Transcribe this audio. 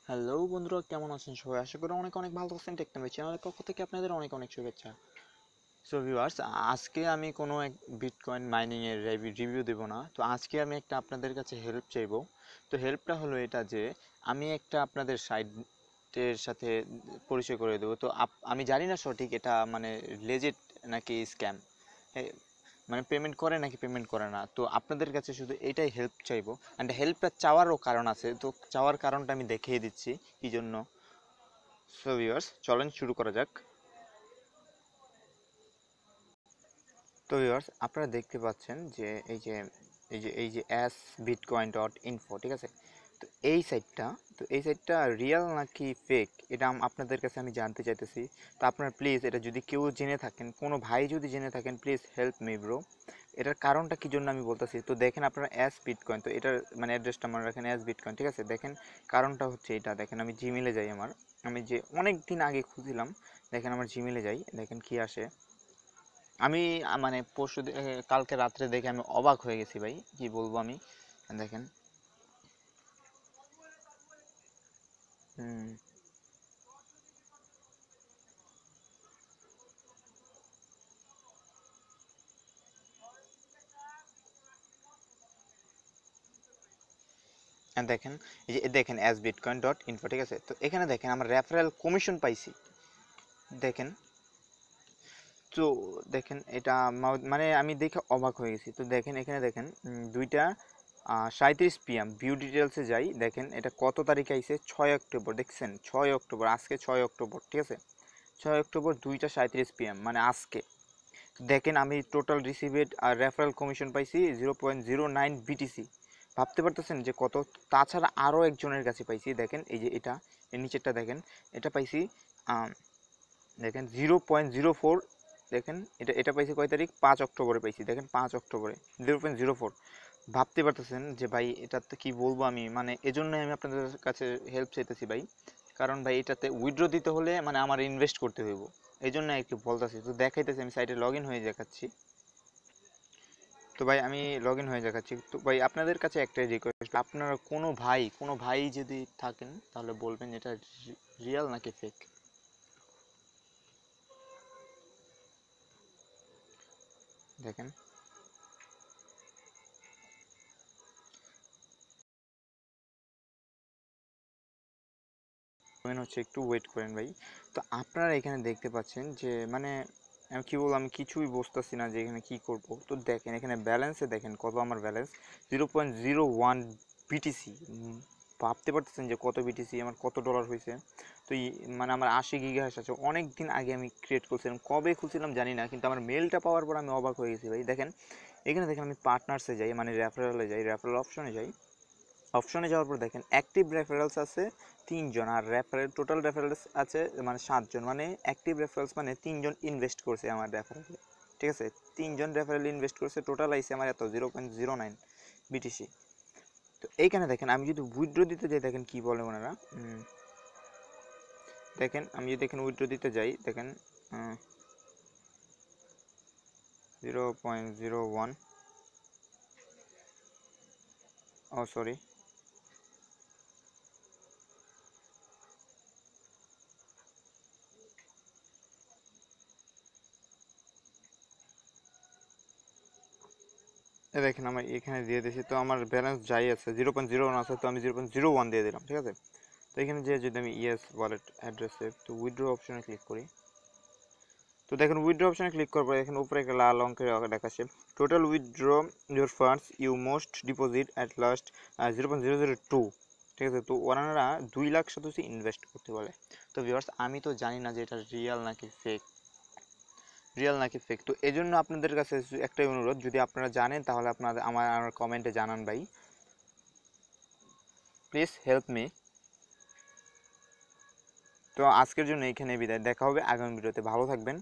Hello বন্ধুরা, কেমন আছেন সবাই? আশা করি অনেক অনেক ভালো আছেন। টেকনোলজি চ্যানেলের পক্ষ থেকে আপনাদের অনেক অনেক শুভেচ্ছা। সো ভিউয়ার্স, আজকে আমি কোনো এক বিটকয়েন মাইনিং এর রিভিউ দেব না। তো আজকে আমি একটা আপনাদের কাছে হেল্প চাইবো। তো হেল্পটা হলো এটা যে আমি একটা আপনাদের সাইটের সাথে পরিচয় করে দেবো। তো আমি জানি না সঠিক এটা মানে লেজিট নাকি স্ক্যাম, মানে পেমেন্ট করে নাকি পেমেন্ট করে না। তো আপনাদের কাছে শুধু এটাই হেল্প চাইবো। অ্যান্ড হেল্পটা চাওয়ারও কারণ আছে, তো চাওয়ার কারণটা আমি দেখিয়ে দিচ্ছি কি জন্য। সো ভিউয়ার্স, চলেন শুরু করা যাক। তো ভিউয়ার্স, আপনারা দেখতে পাচ্ছেন যে এই যে S-bitcoin.info, ঠিক আছে? তো এই সাইটটা রিয়েল নাকি ফেক, এটা আপনাদের কাছে আমি জানতে চাইতেছি। তো আপনারা প্লিজ এটা যদি কেউ জেনে থাকেন, কোনো ভাই যদি জেনে থাকেন, প্লিজ হেল্প মি ব্রো। এটার কারণটা কি জন্য আমি বলতেছি, তো দেখেন আপনারা S-bitcoin, তো এটার মানে অ্যাড্রেসটা মনে রাখেন S-bitcoin, ঠিক আছে? দেখেন কারণটা হচ্ছে এটা, দেখেন আমি জিমেলে যাই, আমি যে অনেক দিন আগে খুঁজছিলাম, দেখেন আমার জিমেলে যাই, দেখেন কি আসে। আমি মানে কালকে রাত্রে দেখে আমি অবাক হয়ে গেছি ভাই, কি বলবো আমি। দেখেন, হুম, দেখেন, এই যে দেখেন S-bitcoin.info, ঠিক আছে? তো এখানে দেখেন আমার রেফারেল কমিশন পাইছি, দেখেন। তো দেখেন এটা মানে আমি দেখে অবাক হয়ে গেছি। তো দেখেন এখানে দেখেন, দুইটা 37 PM ভিউ ডিটেলসে যাই, দেখেন এটা কত তারিখ আইছে, 6 অক্টোবর, দেখছেন? 6 অক্টোবর, আজকে 6 অক্টোবর, ঠিক আছে? 6 অক্টোবর 2টা 37 PM, মানে আজকে। দেখেন আমি টোটাল রিসিভেড আর রেফারেল কমিশন পাইছি 0.09 BTC। ভাবতে পারতেছেন যে কত? তাছাড়া আরও একজনের কাছে পাইছি, দেখেন এই যে এটা, এর নিচেরটা দেখেন, এটা পাইছি দেখেন 0.04। দেখেন এটা এটা পাইছি কয় তারিখ? 5 অক্টোবরে পাইছি, দেখেন 5 অক্টোবরে 0.04। ভাবতে পারতেছেন যে ভাই এটাতে কি বলবো আমি, মানে এজন্যই আমি আপনাদের কাছে হেল্প চাইতেছি ভাই। কারণ ভাই এটাতে উইথড্র দিতে হলে মানে আমার ইনভেস্ট করতে হইব, এই জন্য একটু বলতেছি। তো দেখাইতেছি, আমি সাইটে লগ ইন হয়ে দেখাচ্ছি। তো ভাই আমি লগ ইন হয়ে দেখাচ্ছি। তো ভাই আপনাদের কাছে একটাই রিকোয়েস্ট, আপনারা কোনো ভাই যদি থাকেন তাহলে বলবেন এটা রিয়েল নাকি ফেক। দেখেন, হচ্ছে একটু ওয়েট করেন ভাই। তো আপনারা এখানে দেখতে পাচ্ছেন যে মানে আমি কি বলবো, আমি কিছুই বুঝতেছি না যে এখানে কি করব। তো দেখেন এখানে ব্যালেন্সে দেখেন কত আমার ব্যালেন্স, 0.01 BTC। ভাবতে পারতেছেন যে কত বিটিসি আমার কত ডলার হয়েছে। তো মানে আমার 80 গিগাহাশ আছে, অনেক দিন আগে আমি ক্রিয়েট করছিলাম, কবে খুলছিলাম জানি না, কিন্তু আমার মেলটা পাওয়ার পর আমি অবাক হয়ে গেছি ভাই। দেখেন এখানে দেখেন আমি পার্টনার্সে যাই, মানে রেফারেলে যাই, রেফারেল অপশনে যাই। অপশনে যাওয়ার পর দেখেন অ্যাক্টিভ রেফারেলস আছে 3 জন, আর টোটাল রেফারেলস আছে মানে 7 জন। মানে অ্যাক্টিভ রেফারেলস মানে 3 জন ইনভেস্ট করছে আমার রেফারেলে, ঠিক আছে? 3 জন রেফারেল ইনভেস্ট করছে, টোটাল আইসে আমার এত 0.09 BTC। তো এইখানে দেখেন আমি যদি উইথড্র দিতে যাই, দেখেন কি বলে ওনারা, দেখেন আমি যদি এখানে উইথড্র দিতে যাই, দেখেন 0.01, ও সরি, দেখেন আমার এখানে দিয়ে দিয়েছি, তো আমার ব্যালেন্স যাই আছে 0.01 আছে, তো আমি 0.01 দিয়ে দিলাম, ঠিক আছে? তো এখানে যে যদি আমি ইয়েস ওয়ালেট অ্যাড্রেসে তো উইথড্র অপশনে ক্লিক করি, তো দেখেন উইথড্র অপশনে ক্লিক করার পর এখানে উপরে একটা লাল অঙ্কের দেখাচ্ছে total withdraw your funds you must deposit at last 0.002, ঠিক আছে? তো ওনারা 2 লাখ সদস্য ইনভেস্ট করতে বলে। তো ভিউয়ার্স, আমি তো জানি না যে এটা রিয়েল নাকি ফেক। তো এই জন্য আপনাদের কাছে একটাই অনুরোধ, যদি আপনারা জানেন তাহলে আপনাদের আমার কমেন্টে জানান ভাই, প্লিজ হেল্প মি। তো আজকের জন্য এইখানে বিদায়, দেখা হবে আগামী ভিডিওতে, ভালো থাকবেন।